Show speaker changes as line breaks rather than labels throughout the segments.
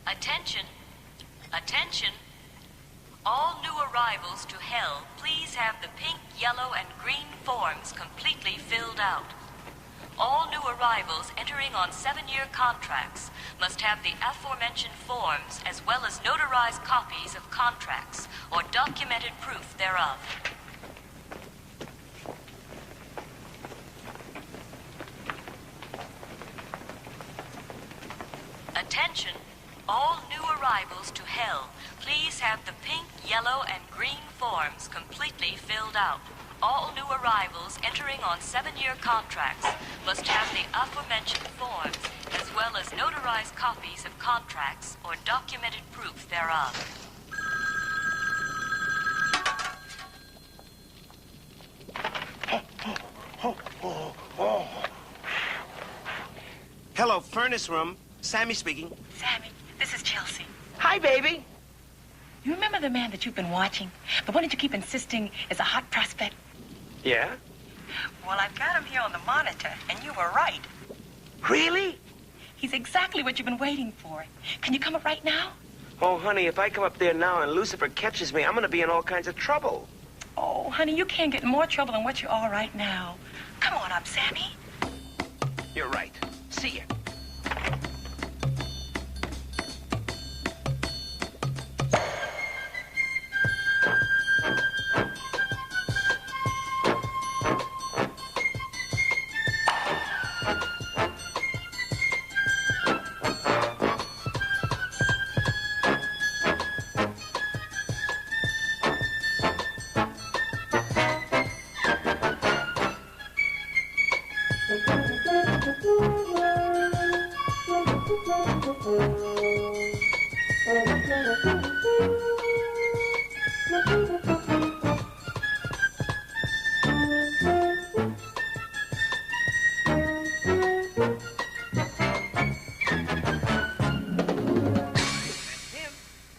Attention, attention. All new arrivals to Hell, please have the pink, yellow, and green forms completely filled out. All new arrivals entering on 7-year contracts must have the aforementioned forms as well as notarized copies of contracts or documented proof thereof. Attention. All new arrivals to Hell, please have the pink, yellow, and green forms completely filled out. All new arrivals entering on 7-year contracts must have the aforementioned forms, as well as notarized copies of contracts or documented proof thereof.
Hello, furnace room. Sammy speaking.
Sammy, this is Chelsea.
Hi, baby.
You remember the man that you've been watching? The one that you keep insisting is a hot prospect?
Yeah?
Well, I've got him here on the monitor, and you were right.
Really?
He's exactly what you've been waiting for. Can you come up right now?
Oh, honey, if I come up there now and Lucifer catches me, I'm going to be in all kinds of trouble.
Oh, honey, you can't get in more trouble than what you are right now. Come on up, Sammy.
You're right. See ya.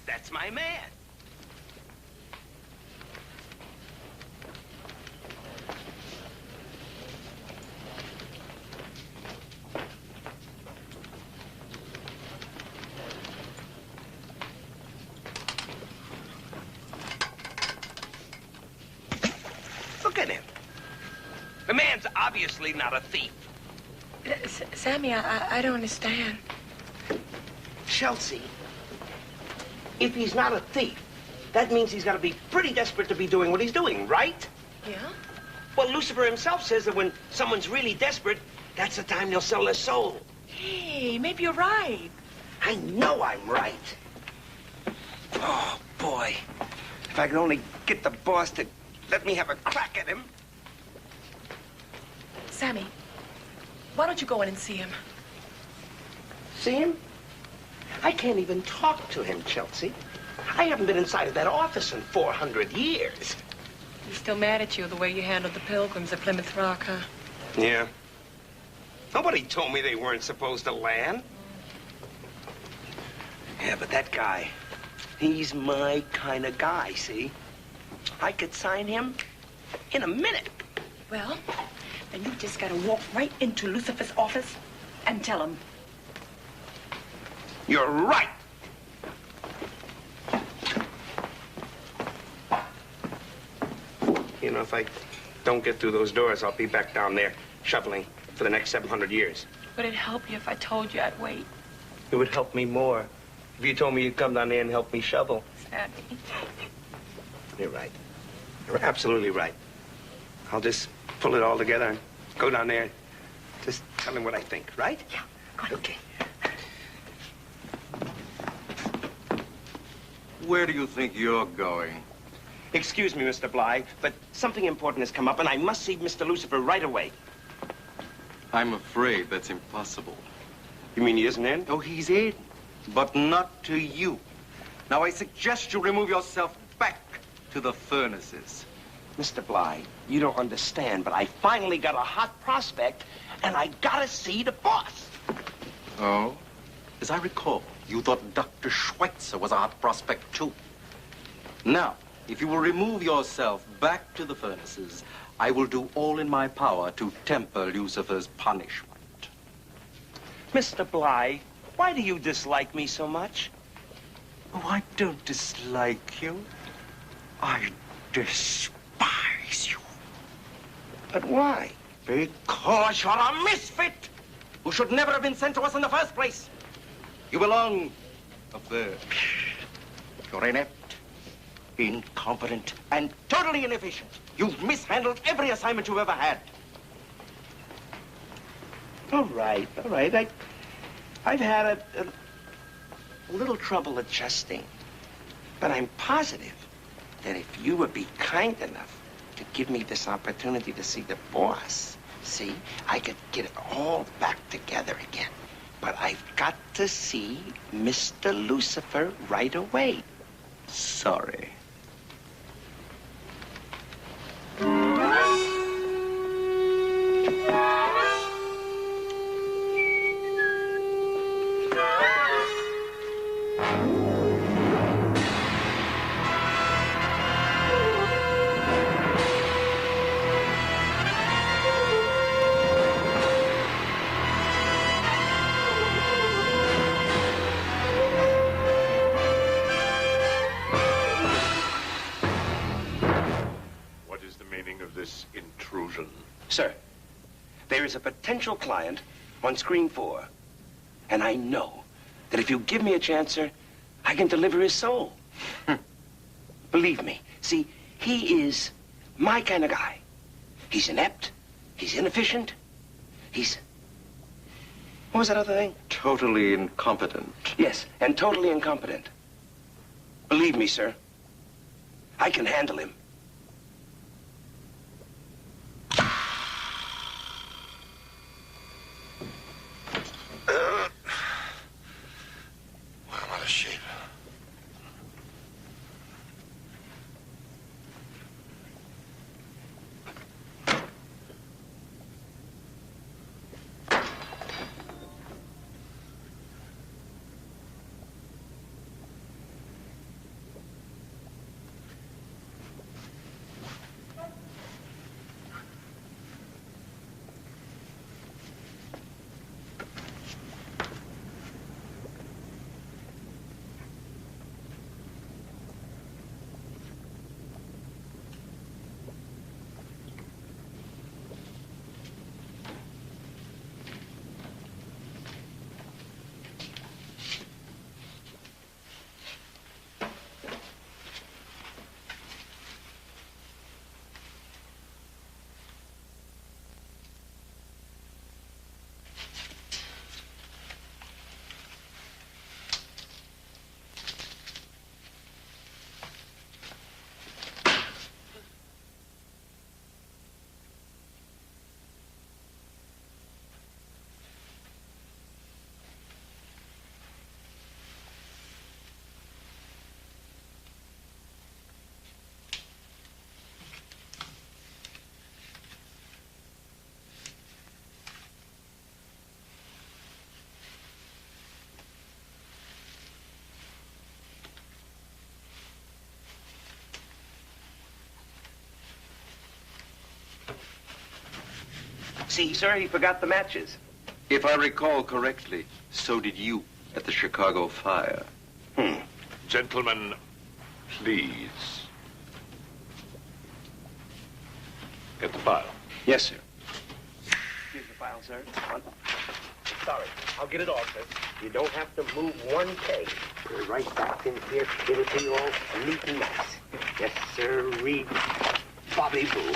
That's my man. Look at him. The man's obviously not a thief.
Sammy, I don't understand.
Chelsea, if he's not a thief, that means he's got to be pretty desperate to be doing what he's doing, right?
Yeah?
Well, Lucifer himself says that when someone's really desperate, that's the time they'll sell their soul.
Hey, maybe you're right.
I know I'm right. Oh, boy. If I could only get the boss to let me have a crack at him.
Sammy, why don't you go in and see him?
See him? I can't even talk to him, Chelsea. I haven't been inside of that office in 400 years.
He's still mad at you the way you handled the Pilgrims at Plymouth Rock, huh?
Yeah. Nobody told me they weren't supposed to land. Yeah, but that guy, he's my kind of guy, see? I could sign him in a minute.
Well, then you just gotta walk right into Lucifer's office and tell him.
You're right. You know, if I don't get through those doors, I'll be back down there shoveling for the next 700 years.
Would it help you if I told you I'd wait?
It would help me more if you told me you'd come down there and help me shovel.
Sammy.
You're right. You're absolutely right. I'll just pull it all together and go down there and just tell him what I think, right?
Yeah, go on.
Okay.
Where do you think you're going?
Excuse me, Mr. Bly, but something important has come up, and I must see Mr. Lucifer right away.
I'm afraid that's impossible.
You mean he isn't in?
Oh, he's in, but not to you. Now, I suggest you remove yourself back to the furnaces.
Mr. Bly, you don't understand, but I finally got a hot prospect, and I gotta see the boss.
Oh? As I recall, you thought Dr. Schweitzer was a hot prospect, too. Now, if you will remove yourself back to the furnaces, I will do all in my power to temper Lucifer's punishment.
Mr. Bly, why do you dislike me so much?
Oh, I don't dislike you. I despise you.
But why?
Because you're a misfit who should never have been sent to us in the first place. You belong up there. You're inept, incompetent, and totally inefficient. You've mishandled every assignment you've ever had.
All right. I've had a little trouble adjusting. But I'm positive that if you would be kind enough to give me this opportunity to see the boss, see, I could get it all back together again. But I've got to see Mr. Lucifer right away.
Sorry.
Sir, there is a potential client on screen 4. And I know that if you give me a chance, sir, I can deliver his soul. Believe me. See, he is my kind of guy. He's inept. He's inefficient. He's... What was that other thing?
Totally incompetent.
Yes, and totally incompetent. Believe me, sir, I can handle him.
I'm out of shape.
See, sir, he forgot the matches.
If I recall correctly, so did you at the Chicago fire.
Gentlemen, please. Get the file.
Yes, sir. Here's the file, sir. Sorry, I'll get it all, sir. You don't have to move one peg. Put it right back in here. It'll be all neat and nice. Yes, sir. Read Bobby Boo.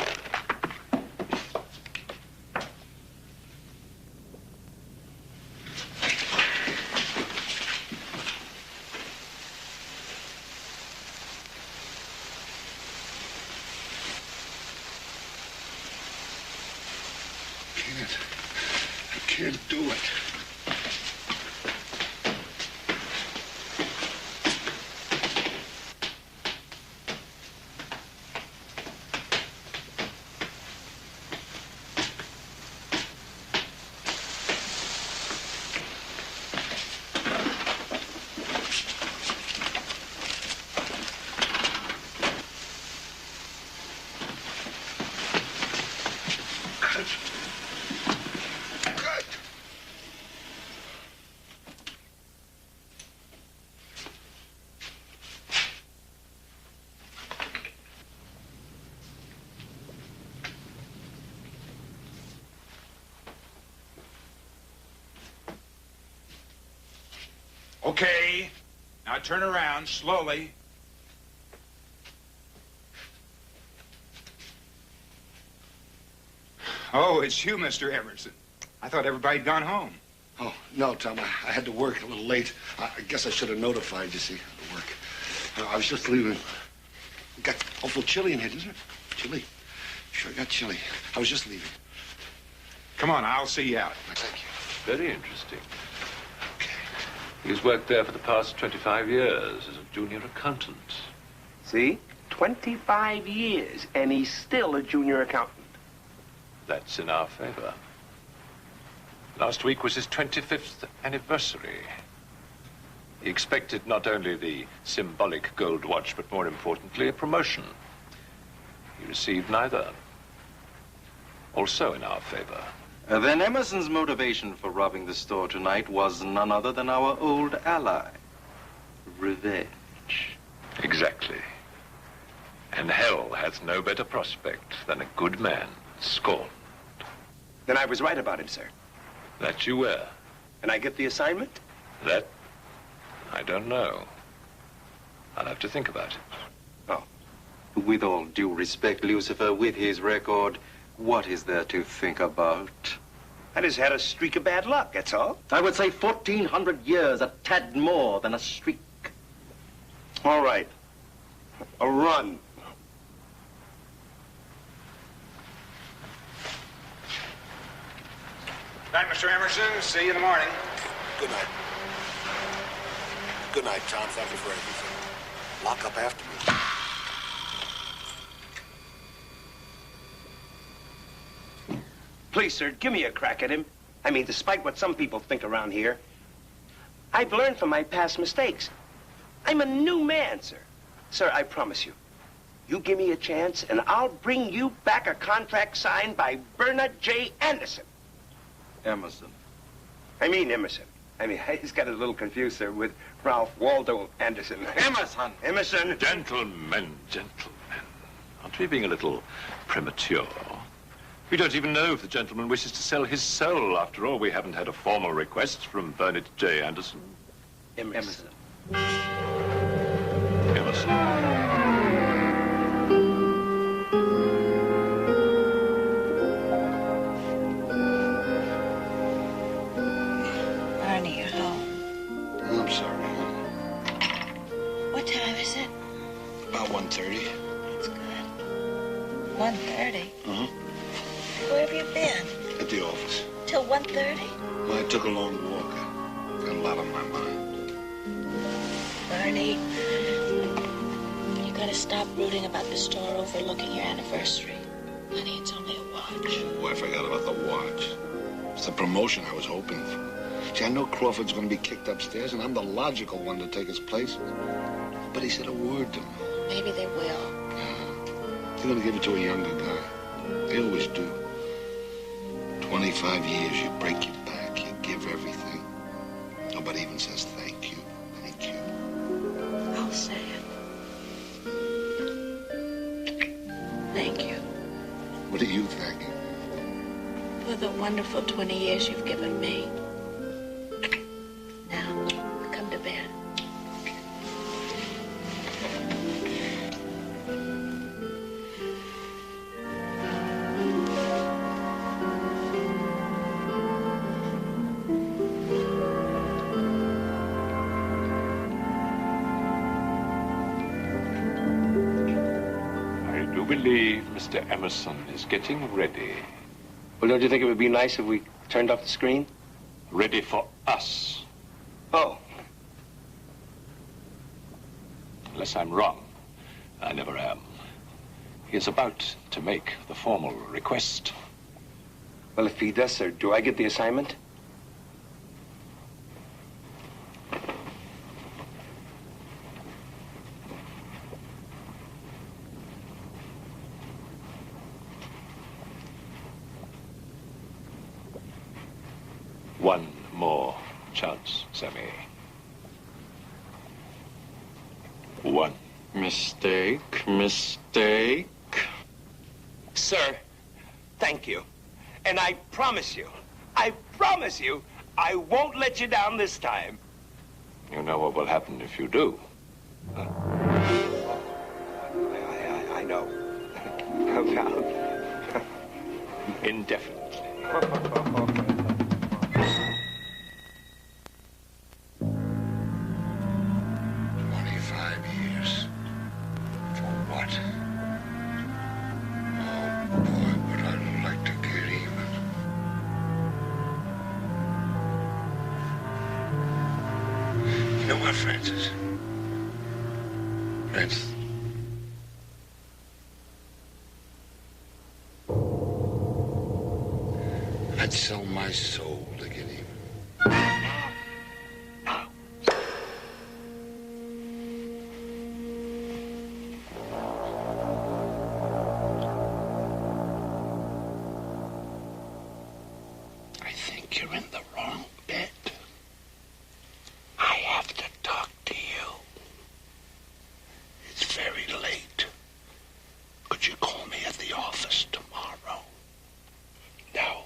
I can't do it.
Okay. Now turn around slowly. Oh, it's you, Mr. Emerson. I thought everybody'd gone home.
Oh, no, Tom. I had to work a little late. I guess I should have notified you, see, at work. I was just leaving. It got awful chilly in here, didn't it? Chilly. Sure got chilly. I was just leaving.
Come on, I'll see you out.
Thank you.
Very interesting. He's worked there for the past 25 years as a junior accountant.
See? 25 years, and he's still a junior accountant.
That's in our favor. Last week was his 25th anniversary. He expected not only the symbolic gold watch, but more importantly, a promotion. He received neither. Also in our favor.
Then Emerson's motivation for robbing the store tonight was none other than our old ally, revenge.
Exactly. And hell has no better prospect than a good man scorned.
Then I was right about him, sir.
That you were.
And I get the assignment?
That, I don't know. I'll have to think about it.
Oh. With all due respect, Lucifer, with his record, what is there to think about?
I just had a streak of bad luck, that's all.
I would say 1,400 years, a tad more than a streak.
All right. A run.
Night, Mr. Emerson. See you in the morning.
Good night. Good night, Tom. Thank you for everything. Lock up after me.
Please, sir, give me a crack at him. I mean, despite what some people think around here, I've learned from my past mistakes. I'm a new man, sir. Sir, I promise you, you give me a chance, and I'll bring you back a contract signed by Bernard J. Anderson.
Emerson.
I mean Emerson. I mean, he's got a little confused, sir, with Ralph Waldo Anderson.
Emerson!
Emerson!
Gentlemen. Aren't we being a little premature? We don't even know if the gentleman wishes to sell his soul. After all, we haven't had a formal request from Bernard J. Anderson.
Emerson.
Emerson.
Barney, you're home.
I'm sorry, honey.
What time is it?
About 1:30.
That's good. 1:30?
Uh-huh.
Where have you been?
At the office.
Till 1:30?
Well, I took a long walk. I got a lot on my mind.
Barney, you gotta stop brooding about the store overlooking your anniversary. Honey, it's only a watch.
Boy, I forgot about the watch. It's the promotion I was hoping for. See, I know Crawford's going to be kicked upstairs, and I'm the logical one to take his place. But he said a word to me.
Maybe they will.
They're going to give it to a younger guy. They always do. 25 years, you break your back, you give everything. Nobody even says thank you. Thank you.
I'll say it. Thank you
What are you thanking?
for the wonderful 20 years you've given me. Now, come to bed.
I do believe Mr. Emerson is getting ready.
Well, don't you think it would be nice if we turned off the screen?
Ready for us.
Oh.
Unless I'm wrong. I never am. He is about to make the formal request.
Well, if he does, sir, do I get the assignment?
One more chance, Sammy. One.
Mistake. Sir, thank you. And I promise you, I won't let you down this time.
You know what will happen if you do.
I know. Well,
Indefinitely.
25 years. For what? Oh, boy, would I like to get even. You know what, Francis? Francis. I'd sell my soul to get even. I think you're in the wrong bed. I have to talk to you. It's very late. Could you call me at the office tomorrow? No,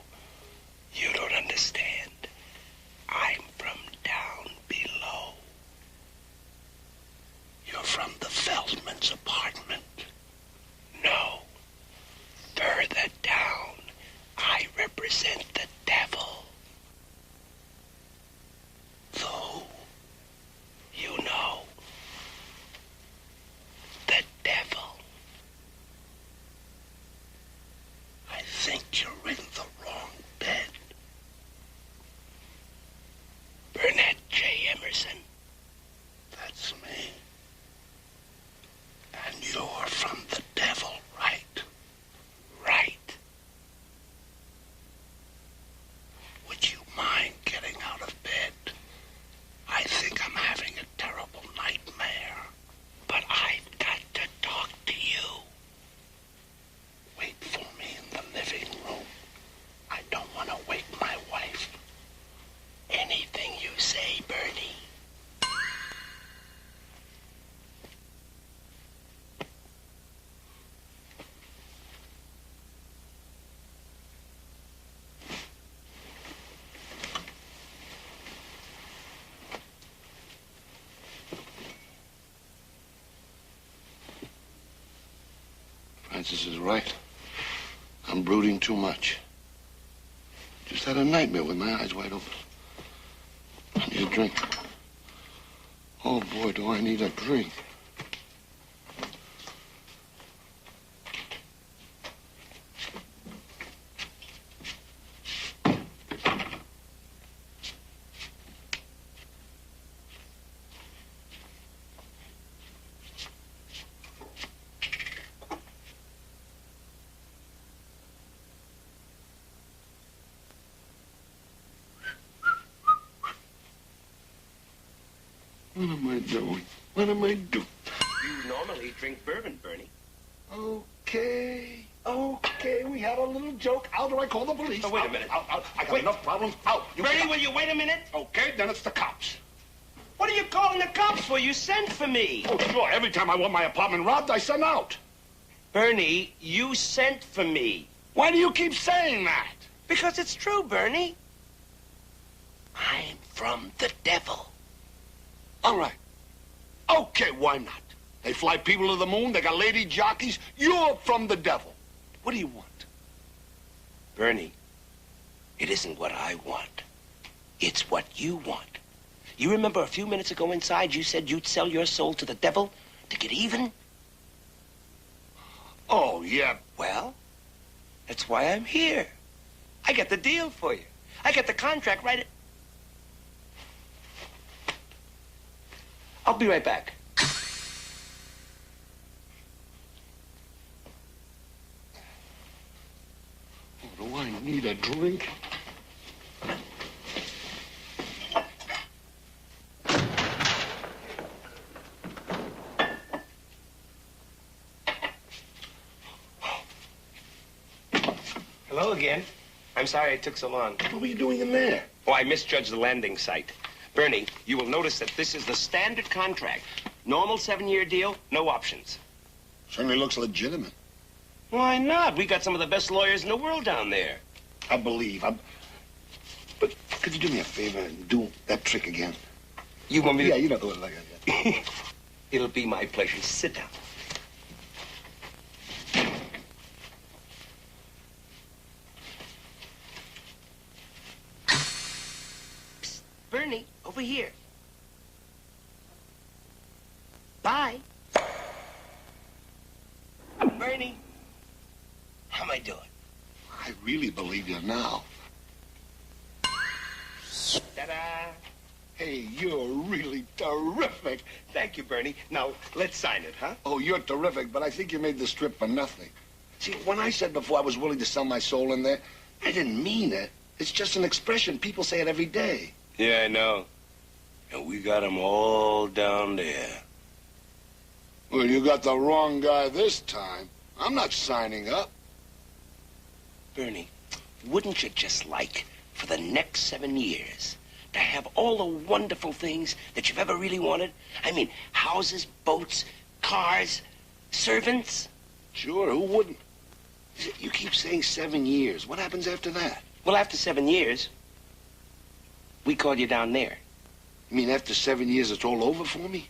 you don't understand. I'm from down below. You're from the Feldman's apartment. No, further down. I represent the devil. The who? You know. The devil. I think you're in the wrong bed. Burnett J. Emerson. That's me. And you're from the devil, right? Right. Would you mind getting out of bed? I think I'm having a terrible nightmare. But I've got to talk to you. Wait for me in the living room. I don't want to wake my wife. Anything you say, Bernie. Francis is right. I'm brooding too much. Just had a nightmare with my eyes wide open. I need a drink. Oh, boy, do I need a drink. What am I doing? What am I doing?
you normally drink bourbon, Bernie.
Okay, we had a little joke. How do I call the police?
Oh, wait a minute.
Out. I got enough problems. Out.
Bernie, will you wait a minute?
Okay, then it's the cops.
What are you calling the cops for? You sent for me.
Oh, sure. Every time I want my apartment robbed, I send out.
Bernie, you sent for me.
Why do you keep saying that?
Because it's true, Bernie. I'm from the devil.
All right. Okay, why not? They fly people to the moon. They got lady jockeys. You're from the devil. What do you want?
Bernie, it isn't what I want. It's what you want. You remember a few minutes ago inside you said you'd sell your soul to the devil to get even?
Oh, yeah.
Well, that's why I'm here. I got the deal for you. I got the contract right at... I'll be right back.
Do I need a drink?
Hello again. I'm sorry it took so long.
What were you doing in there?
Oh, I misjudged the landing site. Bernie, you will notice that this is the standard contract. Normal 7-year deal, no options.
Certainly looks legitimate.
Why not? We got some of the best lawyers in the world down there.
I believe. But could you do me a favor and do that trick again?
You want me to?
Yeah, you don't do it like that.
It'll be my pleasure. Sit down. Psst, Bernie, over here. Bye. Bernie, how am I doing?
I really believe you now.
Ta-da!
Hey, you're really terrific.
Thank you, Bernie. Now, let's sign it, huh?
Oh, you're terrific, but I think you made this trip for nothing. See, when I said before I was willing to sell my soul in there, I didn't mean it. It's just an expression. People say it every day.
Yeah, I know. And we got them all down there.
Well, you got the wrong guy this time. I'm not signing up.
Bernie, wouldn't you just like, for the next 7 years, to have all the wonderful things that you've ever really wanted? I mean, houses, boats, cars, servants?
Sure, who wouldn't? You keep saying 7 years. What happens after that?
Well, after 7 years, we call you down there.
You mean after 7 years it's all over for me?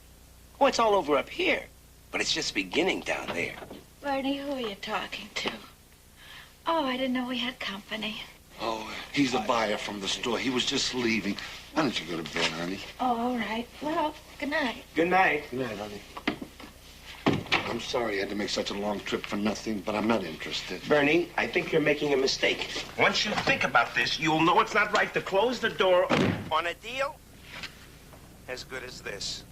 Oh, it's all over up here. But it's just beginning down there.
Bernie, who are you talking to? Oh, I didn't know we had company.
Oh, he's the buyer from the store. He was just leaving. Why don't you go to bed, honey?
Oh, all right. Well, good night.
Good night.
Good night, honey. I'm sorry I had to make such a long trip for nothing, but I'm not interested.
Bernie, I think you're making a mistake. Once you think about this, you'll know it's not right to close the door on a deal as good as this.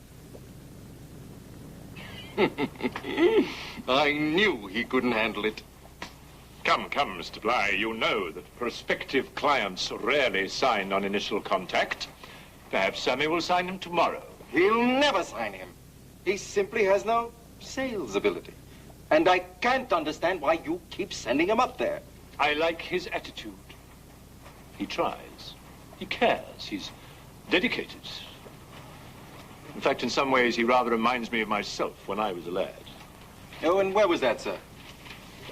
I knew he couldn't handle it.
Come, Mr. Bly. You know that prospective clients rarely sign on initial contact. Perhaps Sammy will sign him tomorrow.
He'll never sign him. He simply has no sales ability. And I can't understand why you keep sending him up there.
I like his attitude. He tries. He cares. He's dedicated. In fact, in some ways, he rather reminds me of myself when I was a lad.
Oh, and where was that, sir?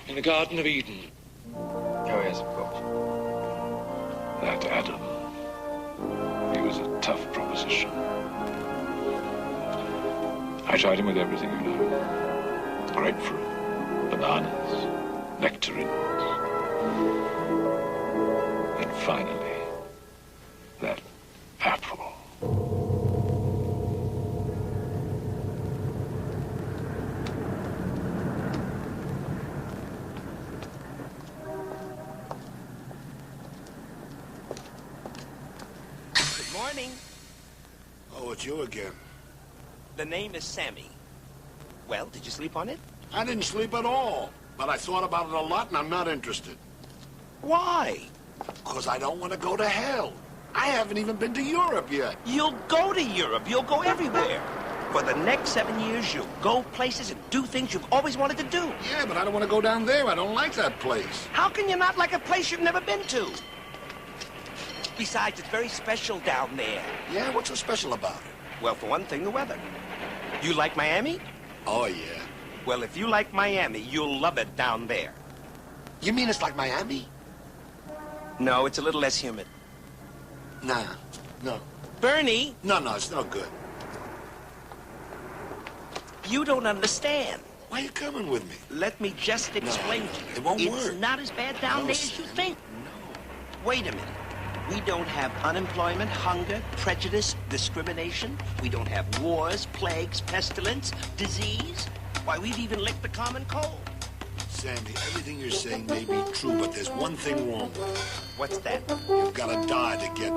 In the Garden of Eden.
Oh, yes, of course.
That Adam. He was a tough proposition. I tried him with everything, you know. Grapefruit, bananas, nectarines. And finally, that apple.
Morning.
Oh, it's you again.
The name is Sammy. Well, did you sleep on it?
I didn't sleep at all, but I thought about it a lot, and I'm not interested.
Why?
Because I don't want to go to hell. I haven't even been to Europe yet.
You'll go to Europe. You'll go everywhere. For the next 7 years, you'll go places and do things you've always wanted to do.
Yeah, but I don't want to go down there. I don't like that place.
How can you not like a place you've never been to? Besides, it's very special down there.
Yeah, what's so special about it?
Well, for one thing, the weather. You like Miami?
Oh, yeah.
Well, if you like Miami, you'll love it down there.
You mean it's like Miami?
No, it's a little less humid.
Nah, no.
Bernie!
No, it's no good.
You don't understand.
Why are you coming with me?
Let me just explain to you.
It won't
It's
work.
not as bad down there as you think.
No.
Wait a minute. We don't have unemployment, hunger, prejudice, discrimination. We don't have wars, plagues, pestilence, disease. Why, we've even licked the common cold.
Sammy, everything you're saying may be true, but there's one thing wrong with it.
What's that?
You've got to die to get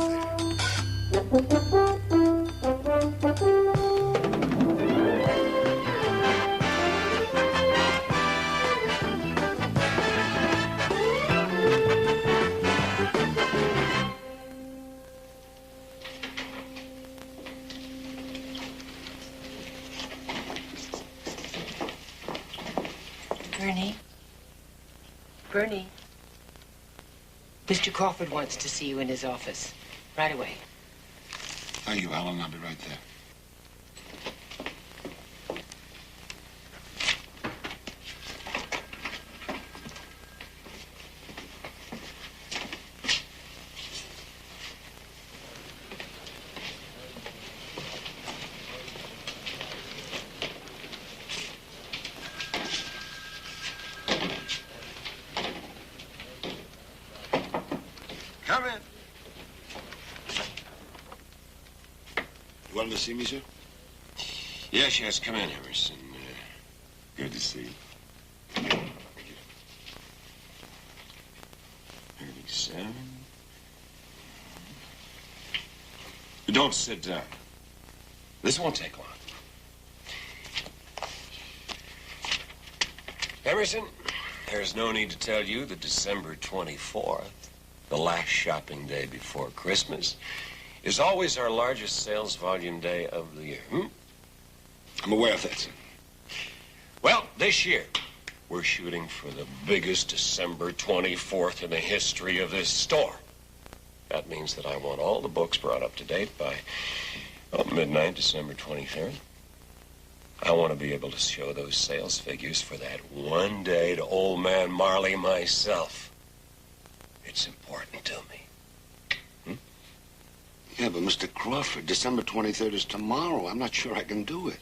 Bernie, Mr. Crawford wants to see you in his office. Right away.
Thank you, Alan. I'll be right there.
Come in.
You wanted to see me, sir?
Yes, come in, Emerson. Good to see you. 37. Don't sit down. This won't take long. Emerson, there's no need to tell you that December 24th, the last shopping day before Christmas, is always our largest sales volume day of the year.
I'm aware of that, sir.
Well, this year, we're shooting for the biggest December 24th in the history of this store. That means that I want all the books brought up to date by midnight, December 23rd. I want to be able to show those sales figures for that one day to old man Marley myself. It's important to me.
Yeah, but Mr. Crawford, December 23rd is tomorrow. I'm not sure I can do it.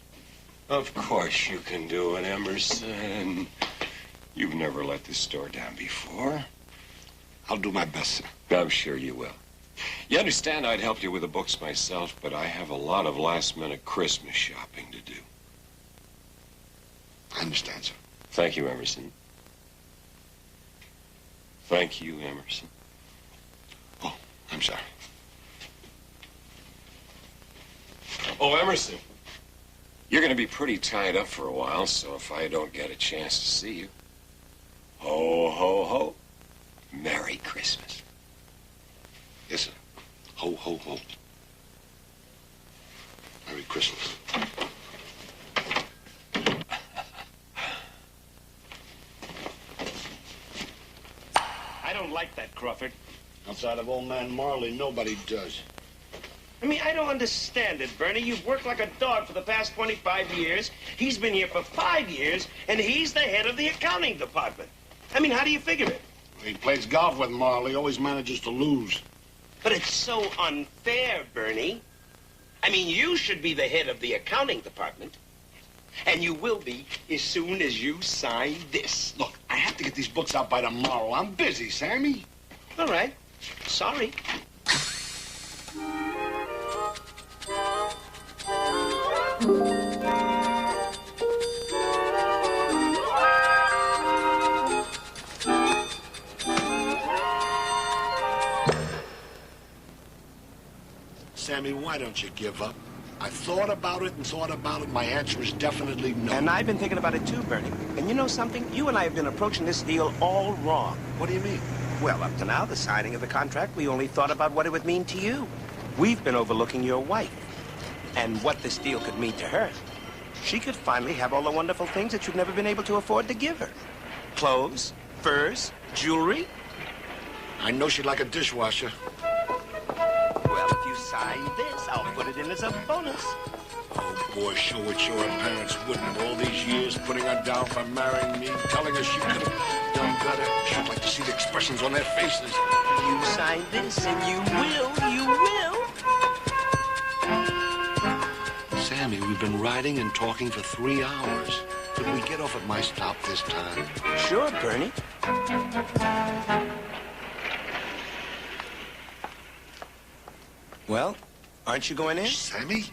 Of course you can do it, Emerson. You've never let this store down before.
I'll do my best, sir.
I'm sure you will. You understand I'd help you with the books myself, but I have a lot of last-minute Christmas shopping to do.
I understand, sir.
Thank you, Emerson. Thank you, Emerson.
Oh, I'm sorry.
Oh, Emerson, you're going to be pretty tied up for a while, so if I don't get a chance to see you, ho, ho, ho, Merry Christmas.
Yes, sir. Ho, ho, ho. Merry Christmas.
I don't like that, Crawford.
Outside of old man Marley, nobody does.
I mean, I don't understand it, Bernie. You've worked like a dog for the past 25 years. He's been here for 5 years, and he's the head of the accounting department. I mean, how do you figure it?
He plays golf with Marley, always manages to lose.
But it's so unfair, Bernie. I mean, you should be the head of the accounting department. And you will be as soon as you sign this.
Look, I have to get these books out by tomorrow. I'm busy, Sammy.
All right. Sorry.
Sammy, why don't you give up? I thought about it and thought about it. My answer is definitely no.
And I've been thinking about it too, Bernie. And you know something? You and I have been approaching this deal all wrong.
What do you mean?
Well, up to now, the signing of the contract, we only thought about what it would mean to you. We've been overlooking your wife. and what this deal could mean to her. She could finally have all the wonderful things that you've never been able to afford to give her. Clothes, furs, jewelry.
I know she'd like a dishwasher.
Well, if you sign this, I'll put it in as a bonus.
Oh, boy, sure would show her parents wouldn't. All these years putting her down for marrying me, telling her she could have done better. She'd like to see the expressions on their faces.
You sign this, and you will.
Sammy, we've been riding and talking for 3 hours. Could we get off at my stop this time?
Sure, Bernie. Well, aren't you going in?
Sammy?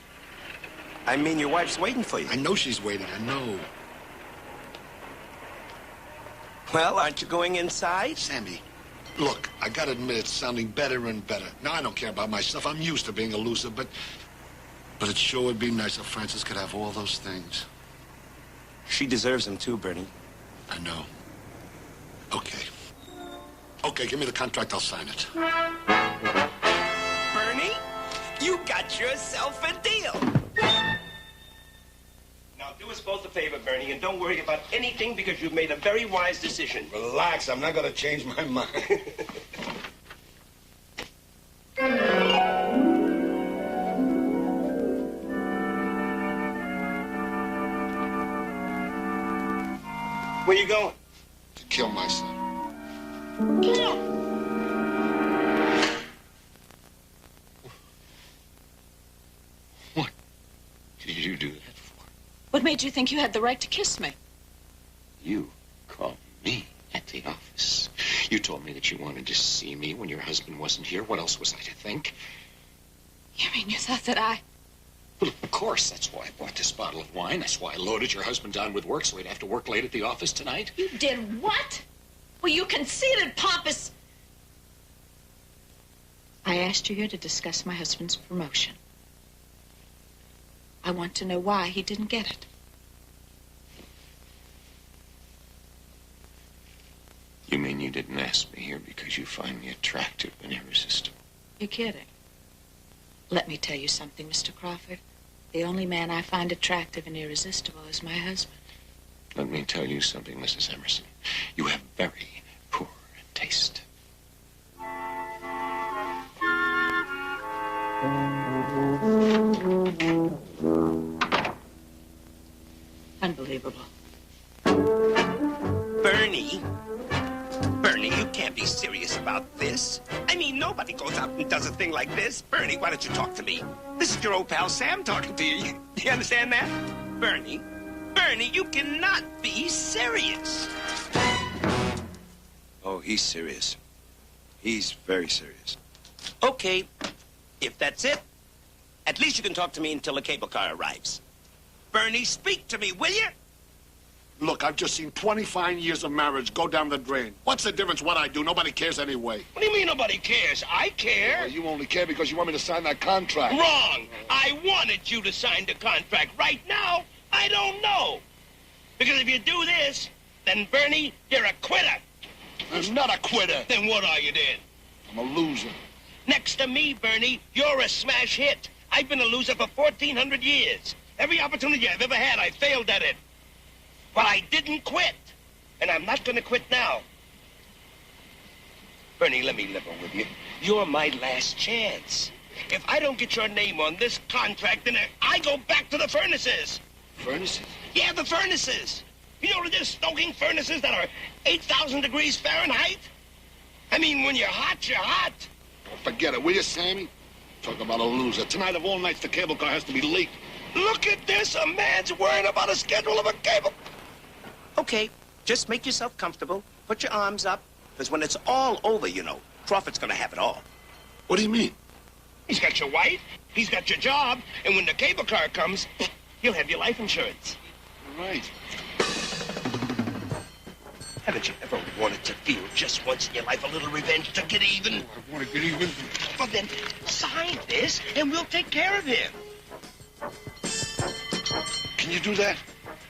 I mean, your wife's waiting for you.
I know she's waiting, I know.
Well, aren't you going inside?
Sammy, look, I gotta admit it's sounding better and better. Now, I don't care about my stuff. I'm used to being a loser, but it sure would be nice if Frances could have all those things.
She deserves them too, Bernie.
I know. Okay. Okay, give me the contract, I'll sign it.
Bernie, you got yourself a deal. Now, do us both a favor, Bernie, and don't worry about anything because you've made a very wise decision.
Relax, I'm not gonna change my mind.
Where you going?
To kill my son.
Kill?
What did you do that for?
What made you think you had the right to kiss me?
You called me at the office. You told me that you wanted to see me when your husband wasn't here. What else was I to think?
You mean you thought that I...
Well, of course, that's why I bought this bottle of wine. That's why I loaded your husband down with work so he'd have to work late at the office tonight.
You did what? Well, you conceited, pompous... I asked you here to discuss my husband's promotion. I want to know why he didn't get it.
You mean you didn't ask me here because you find me attractive and irresistible?
You're kidding. Let me tell you something, Mr. Crawford. The only man I find attractive and irresistible is my husband.
Let me tell you something, Mrs. Emerson. You have very poor taste.
Unbelievable.
Bernie, you can't be serious about this. I mean, nobody goes out and does a thing like this. Bernie, why don't you talk to me? This is your old pal Sam talking to you. You understand that? Bernie, you cannot be serious. Oh, he's serious. He's very serious. Okay, if that's it, at least you can talk to me until the cable car arrives. Bernie, speak to me, will you?
Look, I've just seen 25 years of marriage go down the drain. What's the difference what I do? Nobody cares anyway.
What do you mean nobody cares? I care.
Well, you only care because you want me to sign that contract.
Wrong. I wanted you to sign the contract. Right now, I don't know. Because if you do this, then, Bernie, you're a quitter.
I'm not a quitter.
Then what are you then?
I'm a loser.
Next to me, Bernie, you're a smash hit. I've been a loser for 1,400 years. Every opportunity I've ever had, I failed at it. But I didn't quit. And I'm not going to quit now. Bernie, let me level with you. You're my last chance. If I don't get your name on this contract, then I go back to the furnaces.
Furnaces?
Yeah, the furnaces. You know they're stoking furnaces that are 8,000 degrees Fahrenheit? I mean, when you're hot, you're hot.
Oh, forget it, will you, Sammy? Talk about a loser. Tonight of all nights, the cable car has to be late.
Look at this. A man's worrying about a schedule of a cable.
Okay, just make yourself comfortable. Put your arms up. Because when it's all over, you know, Crawford's going to have it all.
What do you mean?
He's got your wife. He's got your job. And when the cable car comes, he'll have your life insurance.
Right.
Haven't you ever wanted to feel just once in your life a little revenge to get even?
Oh, I want to get even.
Well, then, sign this, and we'll take care of him.
Can you do that?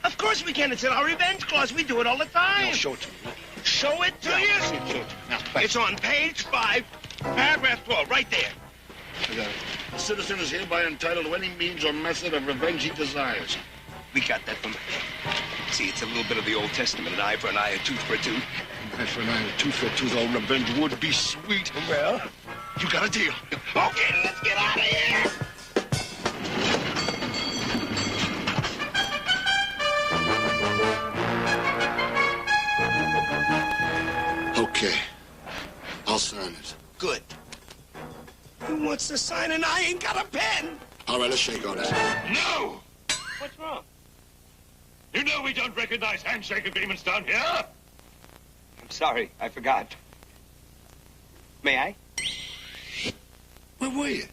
Of course we can. It's in our revenge clause. We do it all the time.
No, show it to me.
Show it to you?
Show it to me. Now,
It's on page 5, paragraph 12, right there.
I got it. The citizen is hereby entitled to any means or method of revenge he desires.
We got that from... See, it's a little bit of the Old Testament. An eye for an eye, a tooth for a tooth.
An eye for an eye, a tooth for a tooth. All revenge would be sweet.
Well,
You got a deal.
okay, let's get out of here.
Okay. I'll sign it.
Good. Who wants to sign and I ain't got a pen?
All right, let's shake on it.
No!
What's wrong?
You know we don't recognize handshake agreements down here.
I'm sorry, I forgot. May I?
Where were you?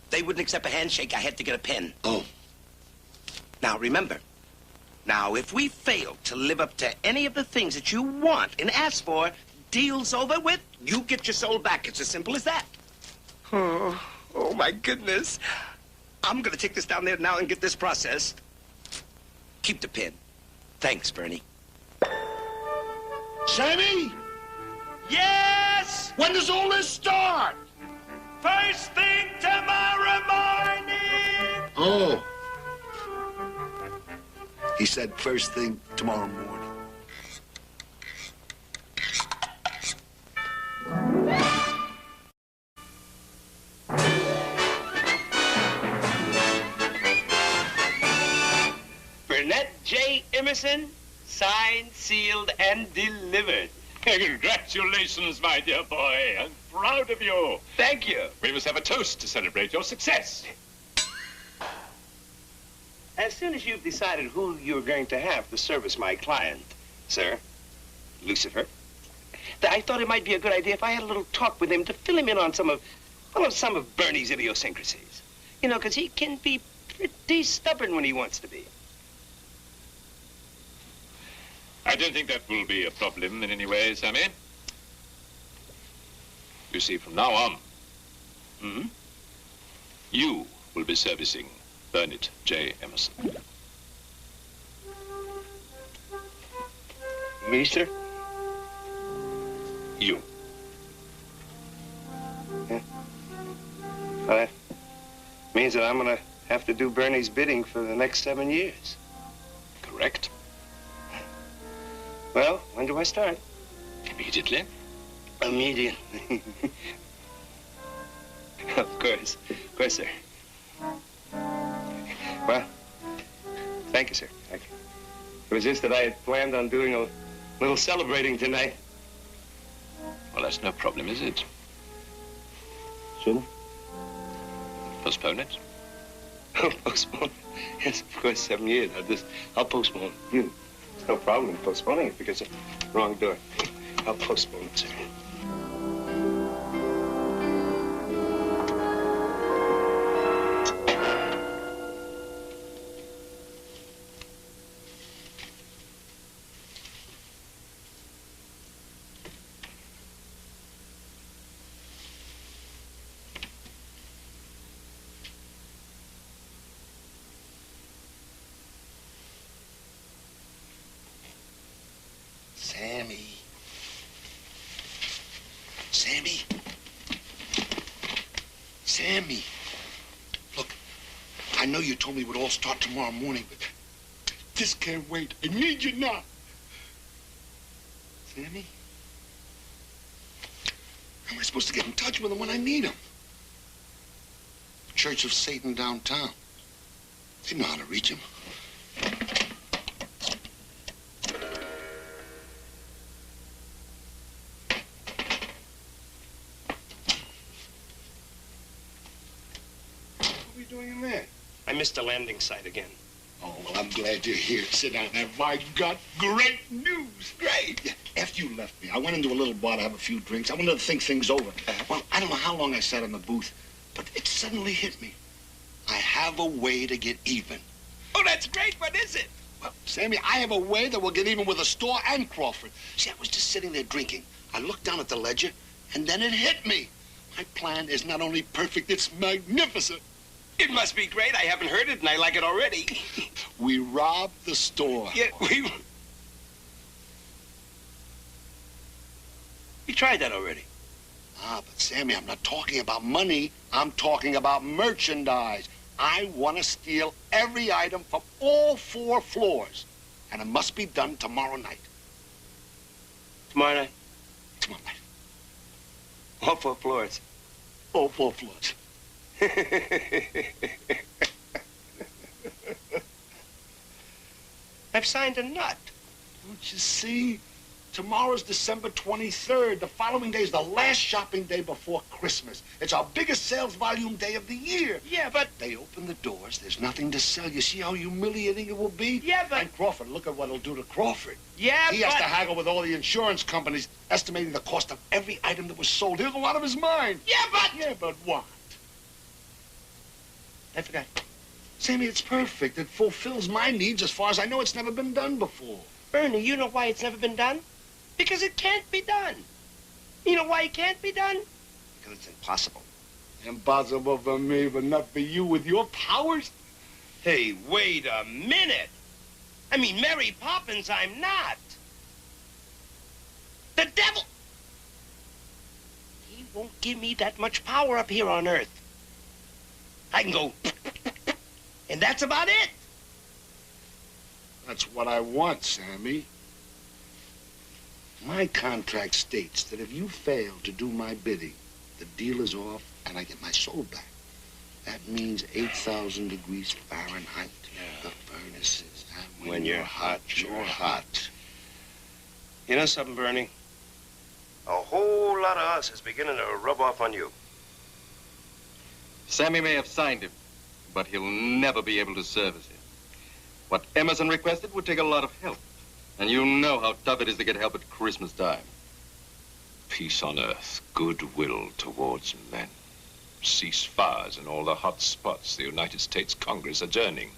They wouldn't accept a handshake. I had to get a pen.
Oh.
Now, remember. Now, if we fail to live up to any of the things that you want and ask for, deal's over with. You get your soul back. It's as simple as that. Oh, my goodness. I'm going to take this down there now and get this processed. Keep the pen. Thanks, Bernie.
Sammy?
Yes!
When does all this start?
First thing tomorrow morning!
Oh. He said first thing tomorrow morning.
Burnett J. Emerson, signed, sealed, and delivered.
Congratulations, my dear boy. I'm proud of you.
Thank you.
We must have a toast to celebrate your success.
As soon as you've decided who you're going to have to service my client, sir, Lucifer, I thought it might be a good idea if I had a little talk with him to fill him in on some of Bernie's idiosyncrasies. You know, because he can be pretty stubborn when he wants to be.
I don't think that will be a problem in any way, Sammy. You see, from now on, you will be servicing Burnett J. Emerson.
Me, sir?
You.
Yeah. Well, that means that I'm going to have to do Bernie's bidding for the next 7 years.
Correct.
Well, when do I start?
Immediately.
Immediately. Of course, sir. Well, thank you, sir. It was just that I had planned on doing a little celebrating tonight.
Well, that's no problem, is it?
Shouldn't?
Postpone it.
Postpone? Yes, of course, 7 years. I'll postpone. There's no problem in postponing it because of the wrong door. I'll postpone it, sir. Sammy. Sammy.
Sammy. Look, I know you told me it would all start tomorrow morning, but this can't wait. I need you now. Sammy? How am I supposed to get in touch with him when I need him? Church of Satan downtown. They know how to reach him.
I missed the landing site again.
Oh, well, I'm glad you're here. Sit down. Have I got great news? Great. Yeah, after you left me, I went into a little bar to have a few drinks. I wanted to think things over. Well, I don't know how long I sat in the booth, but it suddenly hit me. I have a way to get even.
Oh, that's great. What is it?
Well, Sammy, I have a way that will get even with the store and Crawford. See, I was just sitting there drinking. I looked down at the ledger, and then it hit me. My plan is not only perfect, it's magnificent.
It must be great. I haven't heard it, and I like it already.
We robbed the store.
Yeah, we tried that already.
Ah, but Sammy, I'm not talking about money. I'm talking about merchandise. I want to steal every item from all 4 floors. And it must be done tomorrow night.
Tomorrow night?
Tomorrow night.
All 4 floors.
All 4 floors.
I've signed a nut.
Don't you see? Tomorrow's December 23rd. The following day is the last shopping day before Christmas. It's our biggest sales volume day of the year.
Yeah, but...
They open the doors. There's nothing to sell. You see how humiliating it will be?
Yeah, but...
And Crawford, look at what it'll do to Crawford.
Yeah,
He has to haggle with all the insurance companies, estimating the cost of every item that was sold. He'll go out of his mind.
Yeah, but...
Yeah, but what?
I forgot.
Sammy, it's perfect. It fulfills my needs. As far as I know, it's never been done before.
Bernie, you know why it's never been done? Because it can't be done. You know why it can't be done? Because it's impossible.
Impossible for me, but not for you with your powers?
Hey, wait a minute. I mean, Mary Poppins, I'm not. The devil! He won't give me that much power up here on Earth. I can go... and that's about it.
That's what I want, Sammy. My contract states that if you fail to do my bidding, the deal is off and I get my soul back. That means 8,000 degrees Fahrenheit. Yeah. The furnaces. And when you're hot, you're hot.
You know something, Bernie? A whole lot of us is beginning to rub off on you.
Sammy may have signed him, but he'll never be able to service him. What Emerson requested would take a lot of help. And you know how tough it is to get help at Christmas time.
Peace on earth, goodwill towards men. Ceasefires in all the hot spots the United States Congress adjourning.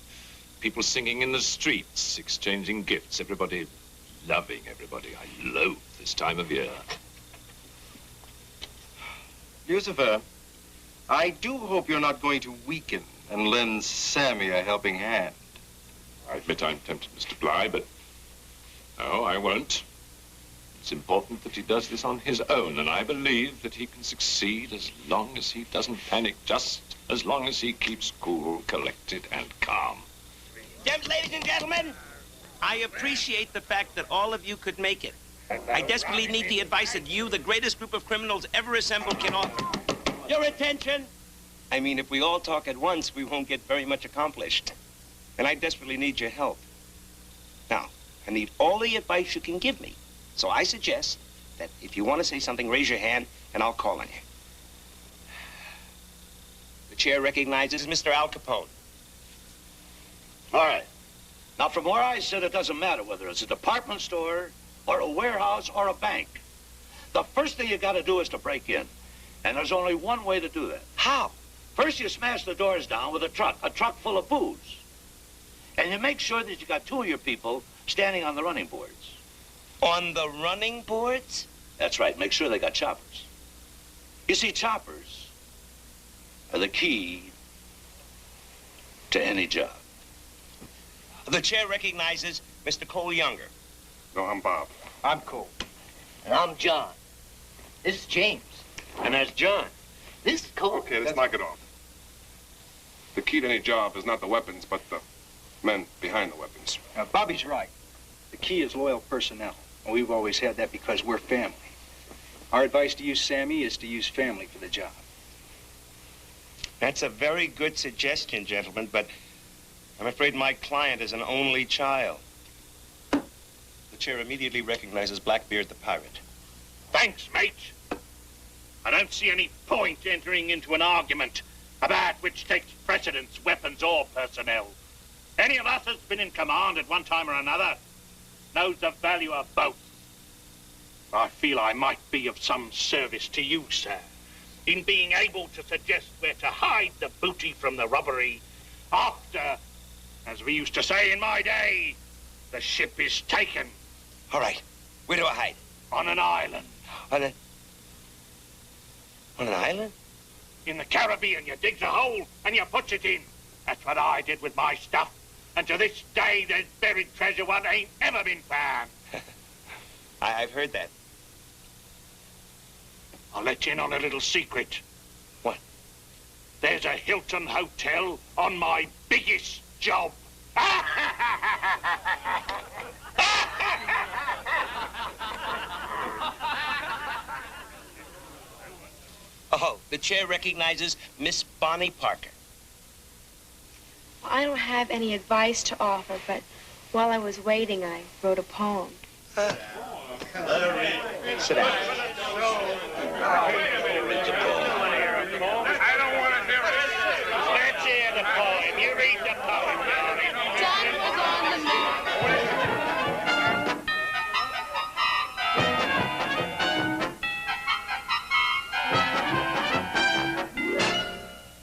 People singing in the streets, exchanging gifts, everybody loving everybody. I loathe this time of year.
Lucifer, I do hope you're not going to weaken and lend Sammy a helping hand.
I admit I'm tempted, Mr. Bly, but no, I won't. It's important that he does this on his own, and I believe that he can succeed as long as he doesn't panic, just as long as he keeps cool, collected, and calm.
Ladies and gentlemen, I appreciate the fact that all of you could make it. I desperately need the advice that you, the greatest group of criminals ever assembled, can offer. Your attention! I mean, if we all talk at once, we won't get very much accomplished. And I desperately need your help. Now, I need all the advice you can give me. So I suggest that if you want to say something, raise your hand, and I'll call on you. The chair recognizes Mr. Al Capone.
All right. Now, from where I sit, it doesn't matter whether it's a department store or a warehouse or a bank. The first thing you got to do is to break in. And there's only one way to do that.
How?
First, you smash the doors down with a truck full of booze. And you make sure that you got 2 of your people standing on the running boards.
On the running boards?
That's right. Make sure they got choppers. You see, choppers are the key to any job.
The chair recognizes Mr. Cole Younger.
No, I'm Bob.
I'm Cole. And I'm John. This is James.
And that's John.
This is Cole.
Okay, let's knock it off. The key to any job is not the weapons, but the men behind the weapons.
Bobby's right. The key is loyal personnel. And we've always had that because we're family. Our advice to you, Sammy, is to use family for the job.
That's a very good suggestion, gentlemen, but I'm afraid my client is an only child. The chair immediately recognizes Blackbeard the pirate.
Thanks, mate. I don't see any point entering into an argument about which takes precedence, weapons or personnel. Any of us that's been in command at one time or another knows the value of both. I feel I might be of some service to you, sir, in being able to suggest where to hide the booty from the robbery after, as we used to say in my day, the ship is taken.
All right. Where do I hide?
On an island.
On an island?
In the Caribbean, you digs a hole and you puts it in. That's what I did with my stuff. And to this day, there's buried treasure what ain't ever been found.
I've heard that.
I'll let you in on a little secret.
What?
There's a Hilton hotel on my biggest job.
Oh, the chair recognizes Miss Bonnie Parker.
I don't have any advice to offer, but while I was waiting, I wrote a poem.
Sit down.
I don't want to hear it. Let's hear the poem. You read the poem, darling.
John was on the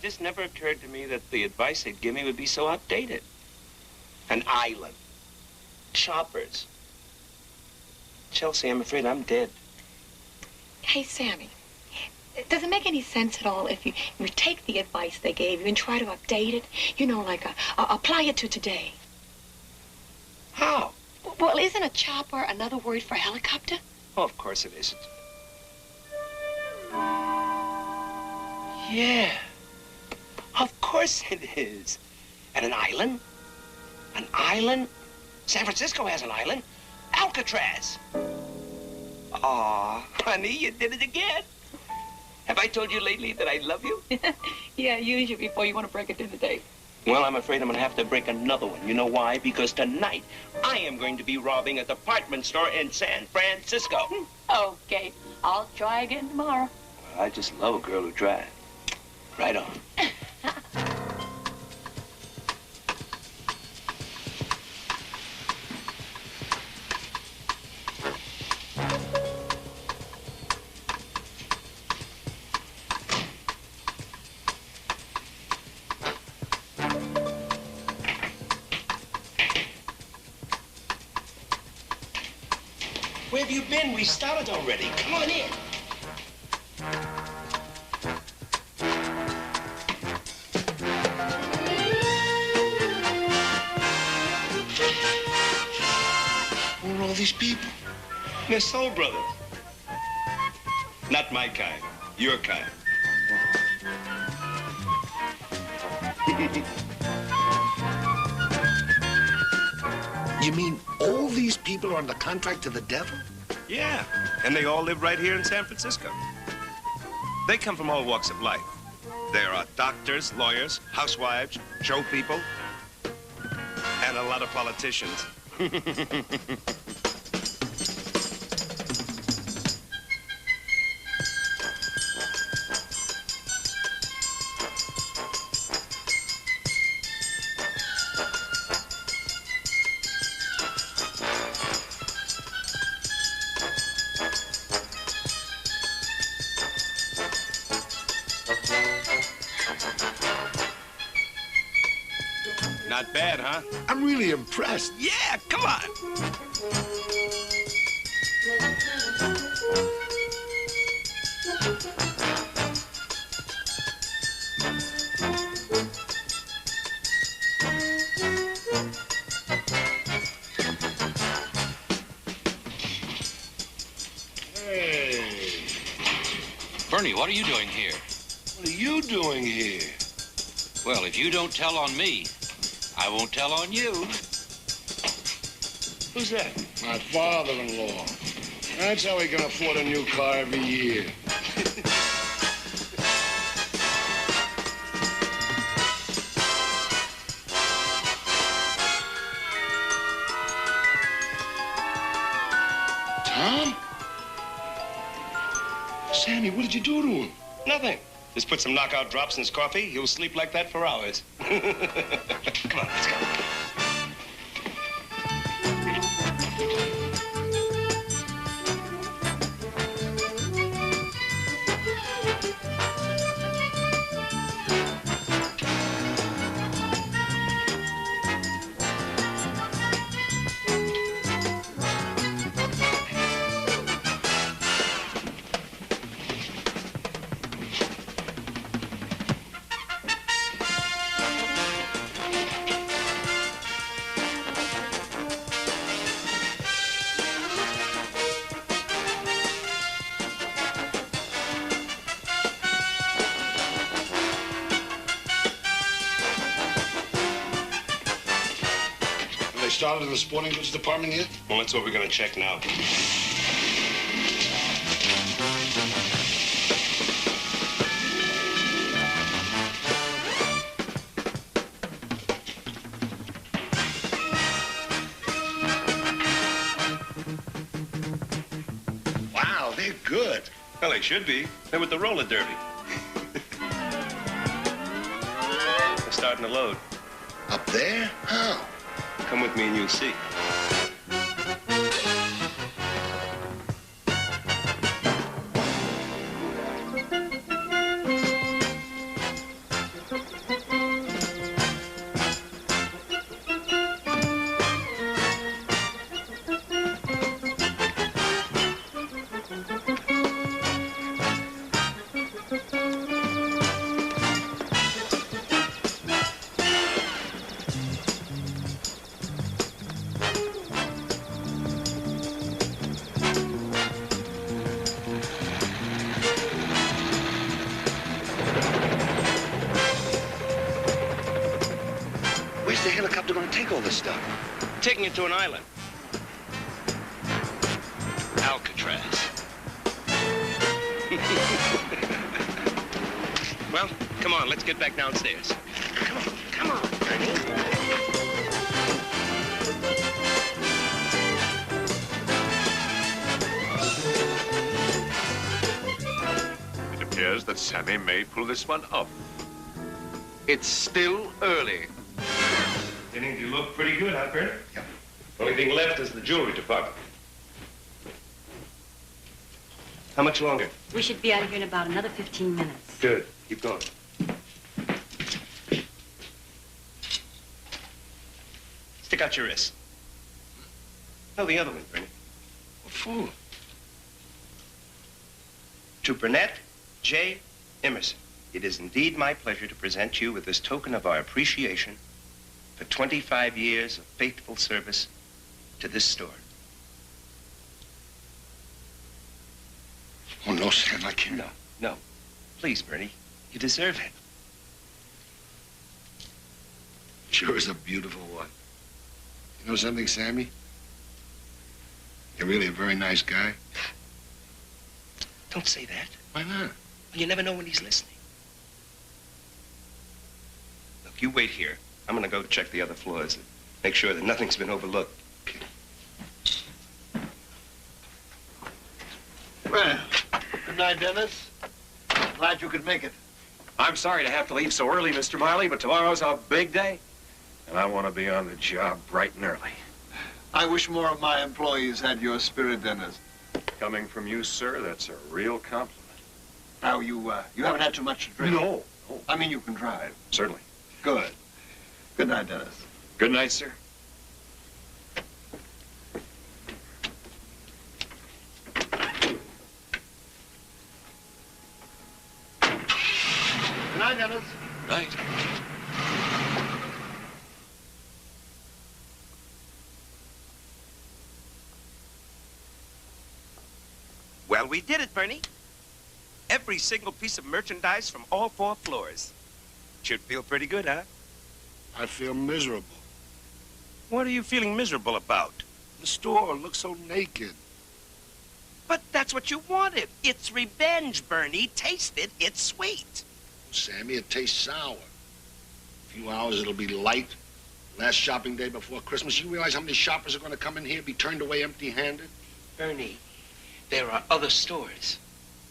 This never occurred to me that the advice they'd give me would be so outdated. An island. Choppers. Chelsea, I'm afraid I'm dead.
Hey, Sammy, does it make any sense at all if you take the advice they gave you and try to update it? You know, like apply it to today.
How?
Well, isn't a chopper another word for helicopter?
Oh, of course it isn't. Yeah. Of course it is. And an island? An island? San Francisco has an island. Alcatraz. Aw, honey, you did it again. Have I told you lately that I love you?
Yeah, usually before you want to break it to the date.
Well, I'm afraid I'm going to have to break another one. You know why? Because tonight, I am going to be robbing a department store in San Francisco.
Okay, I'll try again tomorrow.
Well, I just love a girl who tries. Right on. Where have you been? We started already. Come on in.
Who are all these people?
They're soul brothers. Not my kind. Your kind.
You mean all these people are under contract to the devil?
Yeah, and they all live right here in San Francisco. They come from all walks of life. There are doctors, lawyers, housewives, show people, and a lot of politicians. Not bad, huh?
I'm really impressed.
Yeah, come on.
Hey.
Bernie, what are you doing here?
What are you doing here?
Well, if you don't tell on me, I won't tell on you.
Who's that? My father-in-law. That's how he can afford a new car every year. Tom? Sammy, what did you do to him?
Nothing. Just put some knockout drops in his coffee. He'll sleep like that for hours. Come on, let's go.
started in the sporting goods department yet?
Well, that's what we're going to check now.
Wow, they're good.
Well, they should be. They're with the roller derby. They're starting to load.
Up there? How?
Come with me and you'll see.
Where's the helicopter going to take all this stuff?
Taking it to an island. Alcatraz. Well, come on, let's get back downstairs.
Come on, Bernie.
It appears that Sammy may pull this one off.
It's still early.
Beginning to look pretty good, huh, Bert? Yep. Only thing left is the jewelry department. How much longer?
We should be out of here in about another 15 minutes.
Good. Keep going. Stick out your wrist. No, the other one, Bernie.
What for?
To Burnett J. Emerson, it is indeed my pleasure to present you with this token of our appreciation for 25 years of faithful service to this store.
Oh, no, Sam, I can't.
No, no. Please, Bernie, you deserve it.
Sure is a beautiful one. You know something, Sammy? You're really a very nice guy.
Don't say that.
Why not?
Well, you never know when he's listening. Look, you wait here. I'm going to go check the other floors and make sure that nothing's been overlooked.
Okay.
Well, good night, Dennis. Glad you could make it.
I'm sorry to have to leave so early, Mr. Marley, but tomorrow's a big day. And I want to be on the job bright and early.
I wish more of my employees had your spirit, Dennis.
Coming from you, sir, that's a real compliment.
Now, you haven't had too much to drink?
No.
I mean, you can drive.
Certainly.
Good. Good night, Dennis.
Good night, sir.
Good night, Dennis.
Night.
Well, we did it, Bernie. Every single piece of merchandise from all 4 floors. Should feel pretty good, huh?
I feel miserable.
What are you feeling miserable about?
The store looks so naked.
But that's what you wanted. It's revenge, Bernie. Taste it. It's sweet.
Sammy, it tastes sour. A few hours, it'll be light. Last shopping day before Christmas. You realize how many shoppers are going to come in here, be turned away empty-handed?
Bernie, there are other stores.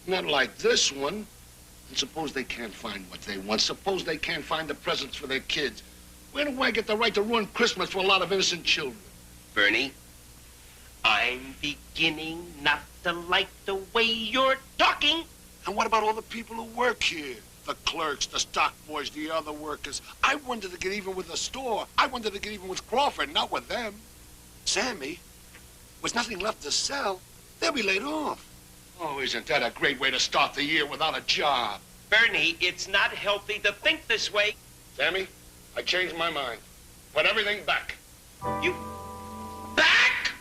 Not like this one. And suppose they can't find what they want. Suppose they can't find the presents for their kids. Where do I get the right to ruin Christmas for a lot of innocent children?
Bernie, I'm beginning not to like the way you're talking.
And what about all the people who work here? The clerks, the stock boys, the other workers. I wanted to get even with the store. I wanted to get even with Crawford, not with them. Sammy, with nothing left to sell, they'll be laid off. Oh, isn't that a great way to start the year without a job?
Bernie, it's not healthy to think this way.
Sammy, I changed my mind. Put everything back.
You... back?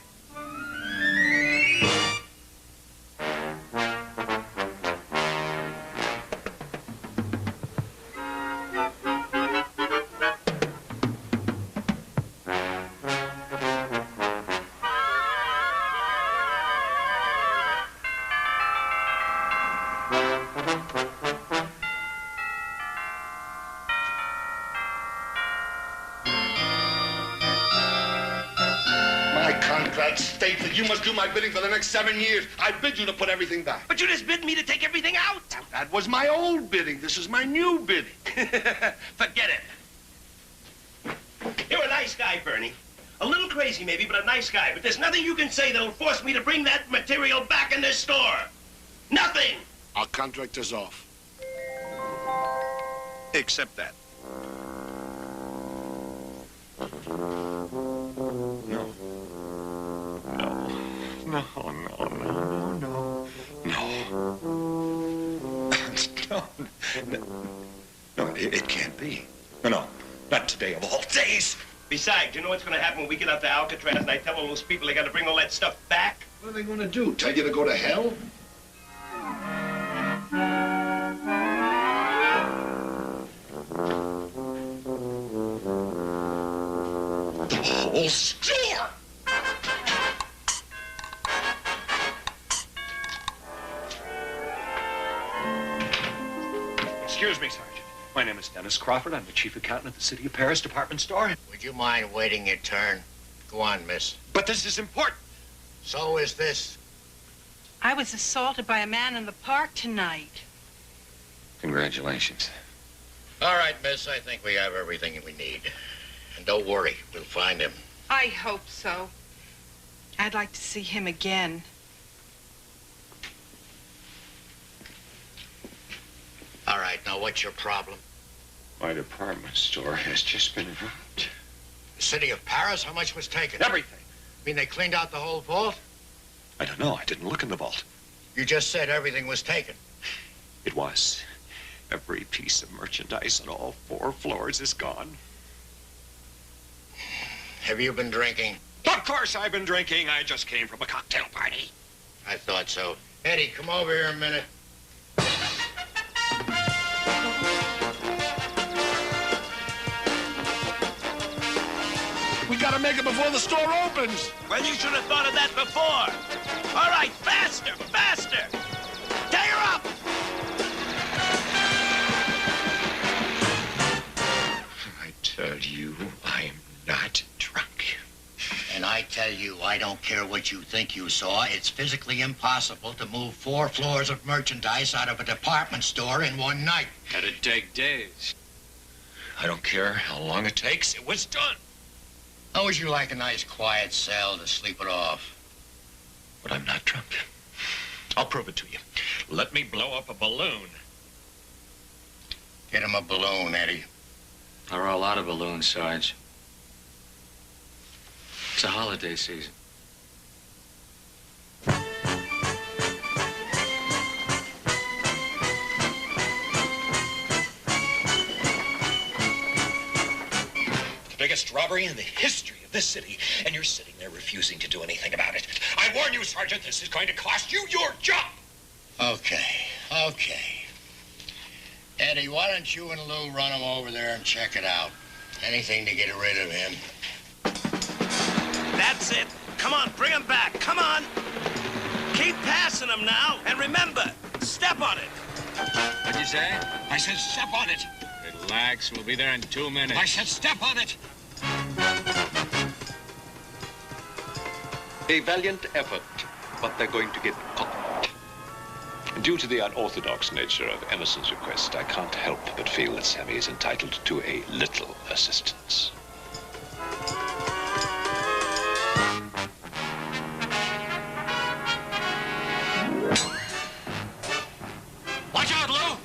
My contract states that you must do my bidding for the next 7 years. I bid you to put everything back.
But you just bid me to take everything out.
That was my old bidding. This is my new bidding.
Forget it. You're a nice guy, Bernie. A little crazy, maybe, but a nice guy. But there's nothing you can say that'll force me to bring that material back in this store. Nothing.
Our contract is off.
Except that.
No, it can't be. No, not today of all days.
Besides, you know what's going to happen when we get out to Alcatraz and I tell all those people they got to bring all that stuff back?
What are they going to do? Tell you to go to hell?
The whole store!
Excuse me, Sergeant. My name is Dennis Crawford. I'm the chief accountant at the City of Paris department store.
Would you mind waiting your turn? Go on, miss.
But this is important.
So is this.
I was assaulted by a man in the park tonight.
Congratulations.
All right, miss, I think we have everything we need. And don't worry, we'll find him.
I hope so. I'd like to see him again.
All right, now what's your problem?
My department store has just been robbed.
The City of Paris? How much was taken?
Everything.
Mean they cleaned out the whole vault?
I don't know. I didn't look in the vault.
You just said everything was taken.
It was. Every piece of merchandise on all 4 floors is gone.
Have you been drinking?
Of course I've been drinking. I just came from a cocktail party.
I thought so. Eddie, come over here a minute.
We gotta make it before the store opens.
Well, you should have thought of that before. All right, faster, faster. Tear her up.
I tell you, I'm not drunk.
And I tell you, I don't care what you think you saw. It's physically impossible to move 4 floors of merchandise out of a department store in one night.
It'd take days.
I don't care how long it takes. It was done.
How would you like a nice quiet cell to sleep it off?
But I'm not drunk. I'll prove it to you. Let me blow up a balloon.
Get him a balloon, Eddie.
There are a lot of balloons, Sarge. It's a holiday season.
Biggest robbery in the history of this city, and you're sitting there refusing to do anything about it. I warn you, Sergeant, this is going to cost you your job.
Okay. Eddie, why don't you and Lou run him over there and check it out? Anything to get rid of him.
That's it. Come on, bring him back. Come on. Keep passing him now. And remember, step on it.
What'd you say?
I said step on it.
Relax, we'll be there in 2 minutes.
I said step on it.
A valiant effort, but they're going to get caught. Due to the unorthodox nature of Emerson's request, I can't help but feel that Sammy is entitled to a little assistance.
Watch out, Lou!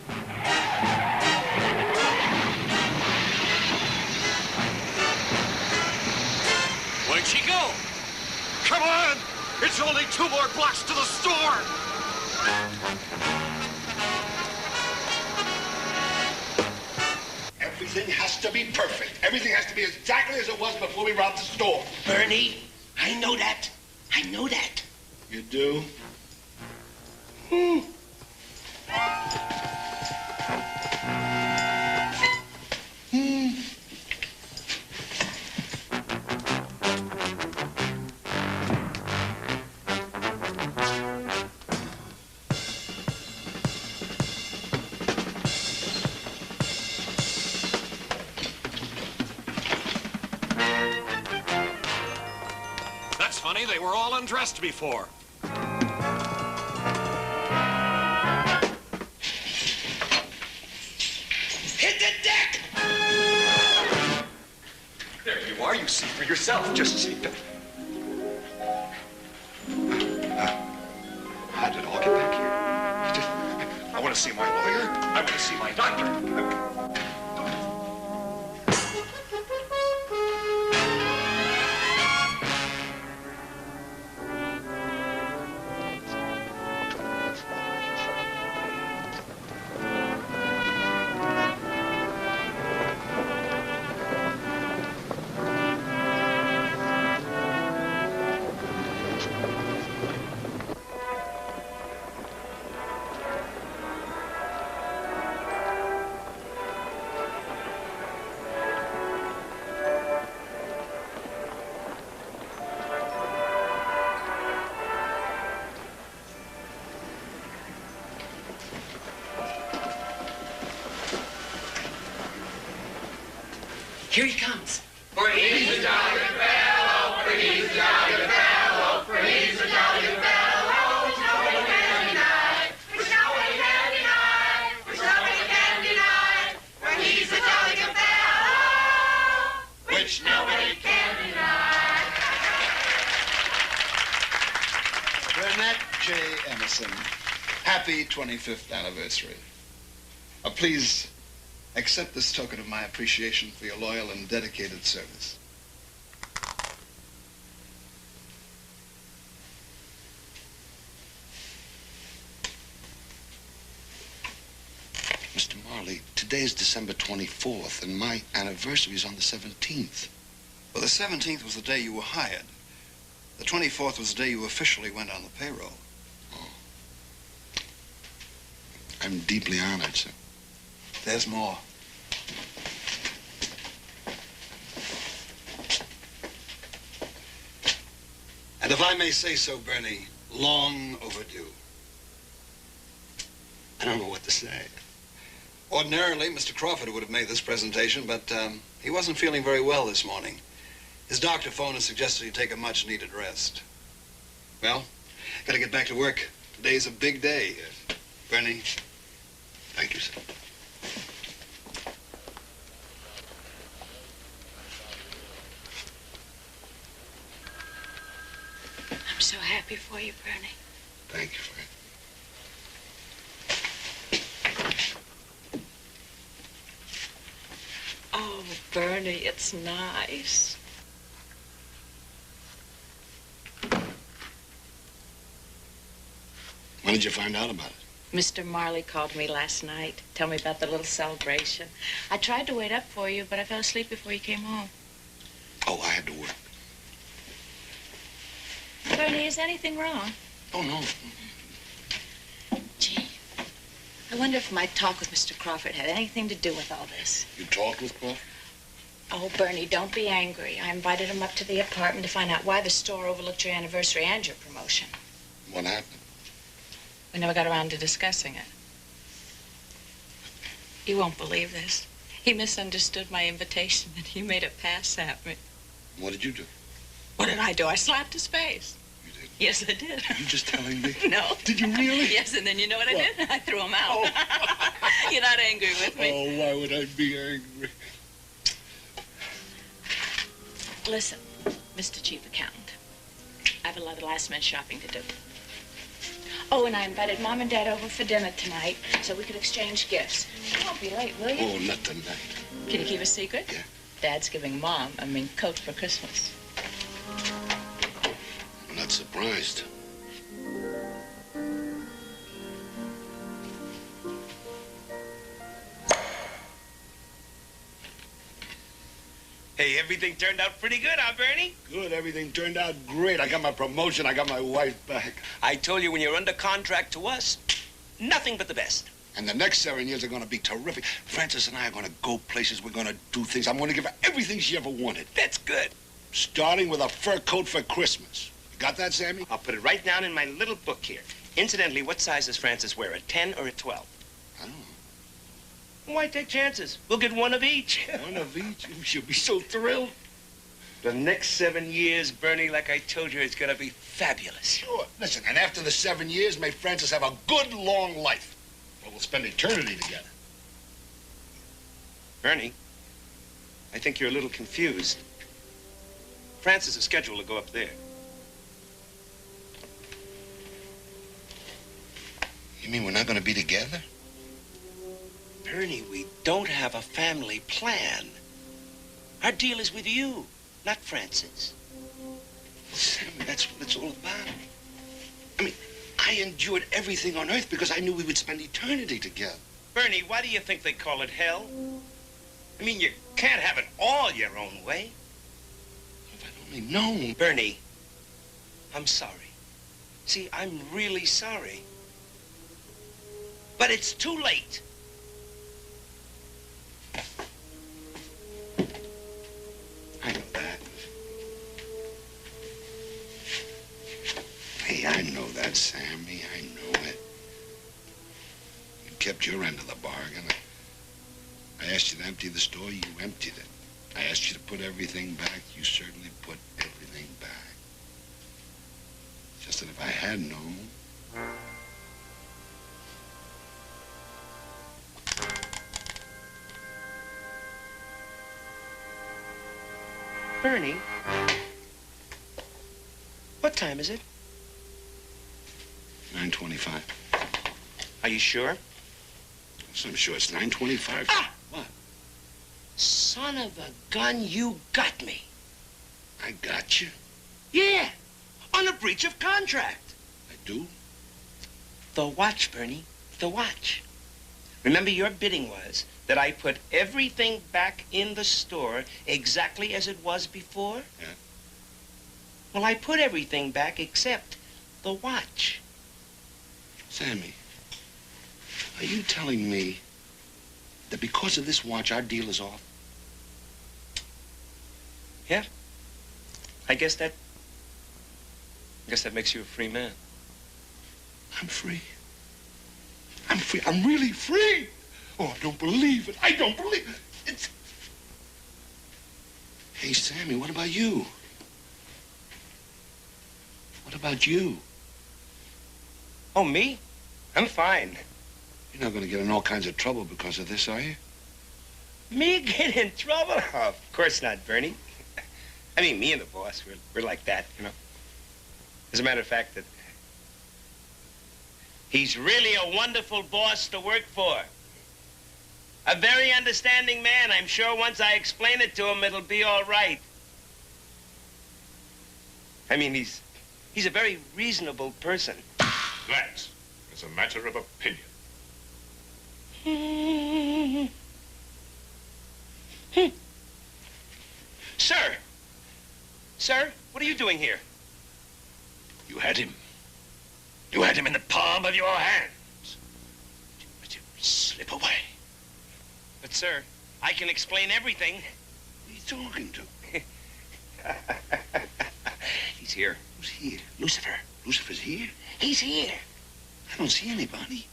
Where'd she go? Come on! It's only 2 more blocks to the store!
Everything has to be perfect. Everything has to be exactly as it was before we robbed the store.
Bernie, I know that. I know that.
You do?
Marley. They were all undressed before.
Hit the deck!
There you are. You see for yourself. Just see that.
How did it all get back here?
I want to see my lawyer. I want to see my doctor.
Here he comes.
For he's a jolly good fellow, for he's a jolly good fellow, for he's a jolly good fellow, which nobody can deny, which nobody can deny, which nobody can deny, for he's a jolly good fellow, which nobody can deny.
Burnett J. Emerson, happy 25th anniversary. Please accept this token of my appreciation for your loyal and dedicated service.
Mr. Marley, today's December 24th, and my anniversary is on the 17th.
Well, the 17th was the day you were hired. The 24th was the day you officially went on the payroll.
Oh. I'm deeply honored, sir.
There's more. And if I may say so, Bernie, long overdue. I don't know what to say. Ordinarily, Mr. Crawford would have made this presentation, but he wasn't feeling very well this morning. His doctor phoned and suggested he take a much-needed rest. Well, gotta get back to work. Today's a big day. Bernie, thank you, sir.
I'm so happy for you, Bernie.
Thank you for it.
Oh, Bernie, it's nice.
When did you find out about it?
Mr. Marley called me last night. Tell me about the little celebration. I tried to wait up for you, but I fell asleep before you came home.
Oh, I had to work.
Bernie, is anything wrong?
Oh, no.
Gee, I wonder if my talk with Mr. Crawford had anything to do with all this.
You talked with Crawford?
Oh, Bernie, don't be angry. I invited him up to the apartment to find out why the store overlooked your anniversary and your promotion.
What happened?
We never got around to discussing it. You won't believe this. He misunderstood my invitation and he made a pass at me.
What did you do?
What did I do? I slapped his face.
You did?
Yes, I did.
Are you just telling me?
No.
Did you really?
Yes, and then you know what I did? I threw him out.
Oh.
You're not angry with me.
Oh, why would I be angry?
Listen, Mr. Chief Accountant, I have a lot of last-minute shopping to do. Oh, and I invited Mom and Dad over for dinner tonight so we could exchange gifts. You won't be late, will you?
Oh, not tonight.
Can you keep a secret?
Yeah.
Dad's giving Mom a mink coat for Christmas.
I'm not surprised.
Hey, everything turned out pretty good, huh, Bernie?
Good, everything turned out great. I got my promotion, I got my wife back.
I told you when you're under contract to us, nothing but the best.
And the next 7 years are going to be terrific. Frances and I are going to go places. We're going to do things. I'm going to give her everything she ever wanted.
That's good.
Starting with a fur coat for Christmas. You got that, Sammy?
I'll put it right down in my little book here. Incidentally, what size does Frances wear, a 10 or a 12?
I don't know.
Why take chances? We'll get one of each.
One of each? She'll be so thrilled.
The next 7 years, Bernie, like I told you, it's gonna be fabulous.
Sure. Listen, and after the 7 years, may Francis have a good, long life. Well, we'll spend eternity together.
Bernie, I think you're a little confused. Francis is scheduled to go up there.
You mean we're not going to be together?
Bernie, we don't have a family plan. Our deal is with you, not Francis.
Sammy, that's what it's all about. I mean, I endured everything on earth because I knew we would spend eternity together.
Bernie, why do you think they call it hell? I mean, you can't have it all your own way.
If I'd only known.
Bernie, I'm sorry. See, I'm really sorry. But it's too late.
I know that. Hey, I know that, Sammy. I know it. You kept your end of the bargain. I asked you to empty the store, you emptied it. I asked you to put everything back, you certainly put everything back. Just that if I had known...
Bernie, what time is it?
9:25.
Are you sure?
So I'm sure it's 9:25.
Ah!
What?
Son of a gun, you got me.
I got you?
Yeah, on a breach of contract.
I do?
The watch, Bernie, the watch. Remember, your bidding was that I put everything back in the store exactly as it was before?
Yeah.
Well, I put everything back except the watch.
Sammy, are you telling me that because of this watch, our deal is off?
Yeah. I guess that makes you a free man.
I'm free. I'm free. I'm really free. Oh, I don't believe it. I don't believe it. It's... Hey, Sammy, what about you? What about you?
Oh, me? I'm fine.
You're not going to get in all kinds of trouble because of this, are you?
Me get in trouble? Oh, of course not, Bernie. I mean, me and the boss, we're like that, you know. As a matter of fact, that he's really a wonderful boss to work for. A very understanding man. I'm sure once I explain it to him, it'll be all right. I mean, he's a very reasonable person.
That is a matter of opinion.
Sir! Sir, what are you doing here?
You had him. You had him in the palm of your hands. You let him slip away.
But, sir, I can explain everything.
Who are you talking to?
He's here.
Who's here? Lucifer. Lucifer's here?
He's here.
I don't see anybody.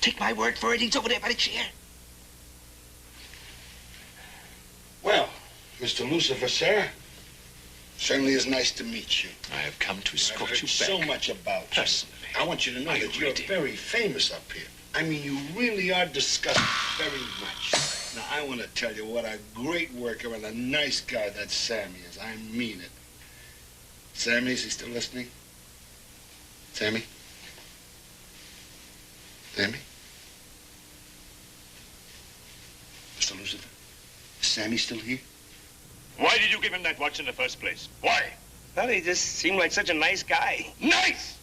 Take my word for it. He's over there by the chair.
Well, Mr. Lucifer, sir, certainly is nice to meet you.
I have come to escort you back.
So much about you.
Personally.
I want you to know that you're very famous up here. I mean, you really are discussed very much. Now, I want to tell you what a great worker and a nice guy that Sammy is. I mean it. Sammy, is he still listening? Sammy? Sammy? Mr. Lucifer? Is Sammy still here?
Why did you give him that watch in the first place? Why?
Well, he just seemed like such a nice guy.
Nice!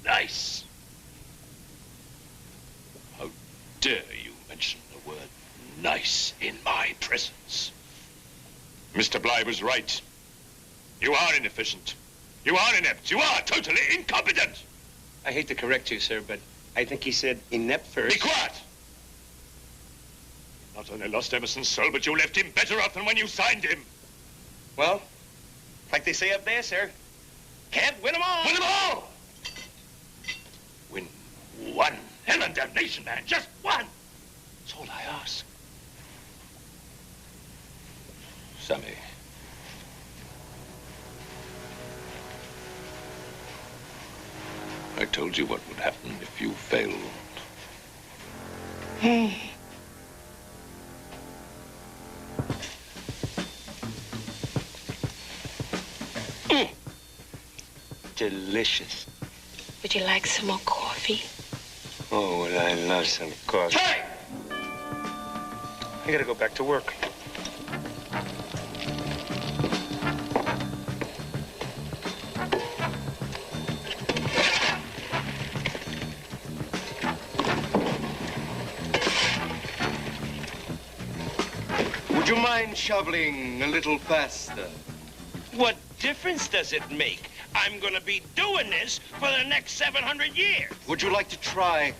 Nice. How dare you mention the word nice in my presence? Mr. Bly was right. You are inefficient. You are inept. You are totally incompetent.
I hate to correct you, sir, but I think he said inept first.
Be quiet! Not only lost Emerson's soul, but you left him better off than when you signed him.
Well, like they say up there, sir, can't win them all.
Win them all! Win one. Hell and damnation, man. Just one. That's all I ask. Sammy. I told you what would happen if you failed.
Delicious.
Would you like some more coffee?
Oh, would I love some coffee.
Hey!
I gotta go back to work.
Would you mind shoveling a little faster?
What difference does it make? I'm gonna be doing this for the next 700 years.
Would you like to try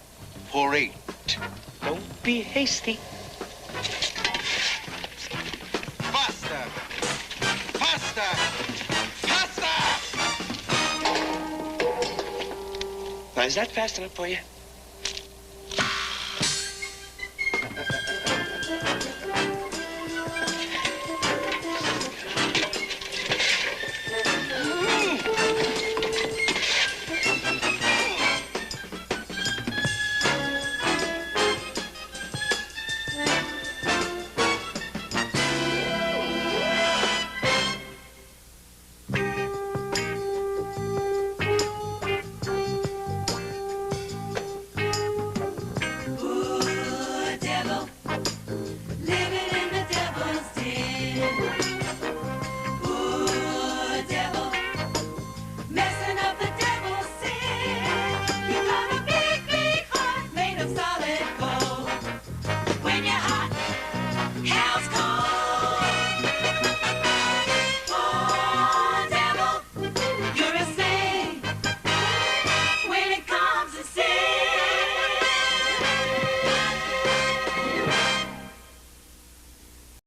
for 8?
Don't be hasty.
Faster! Faster! Faster!
Now, is that fast enough for you?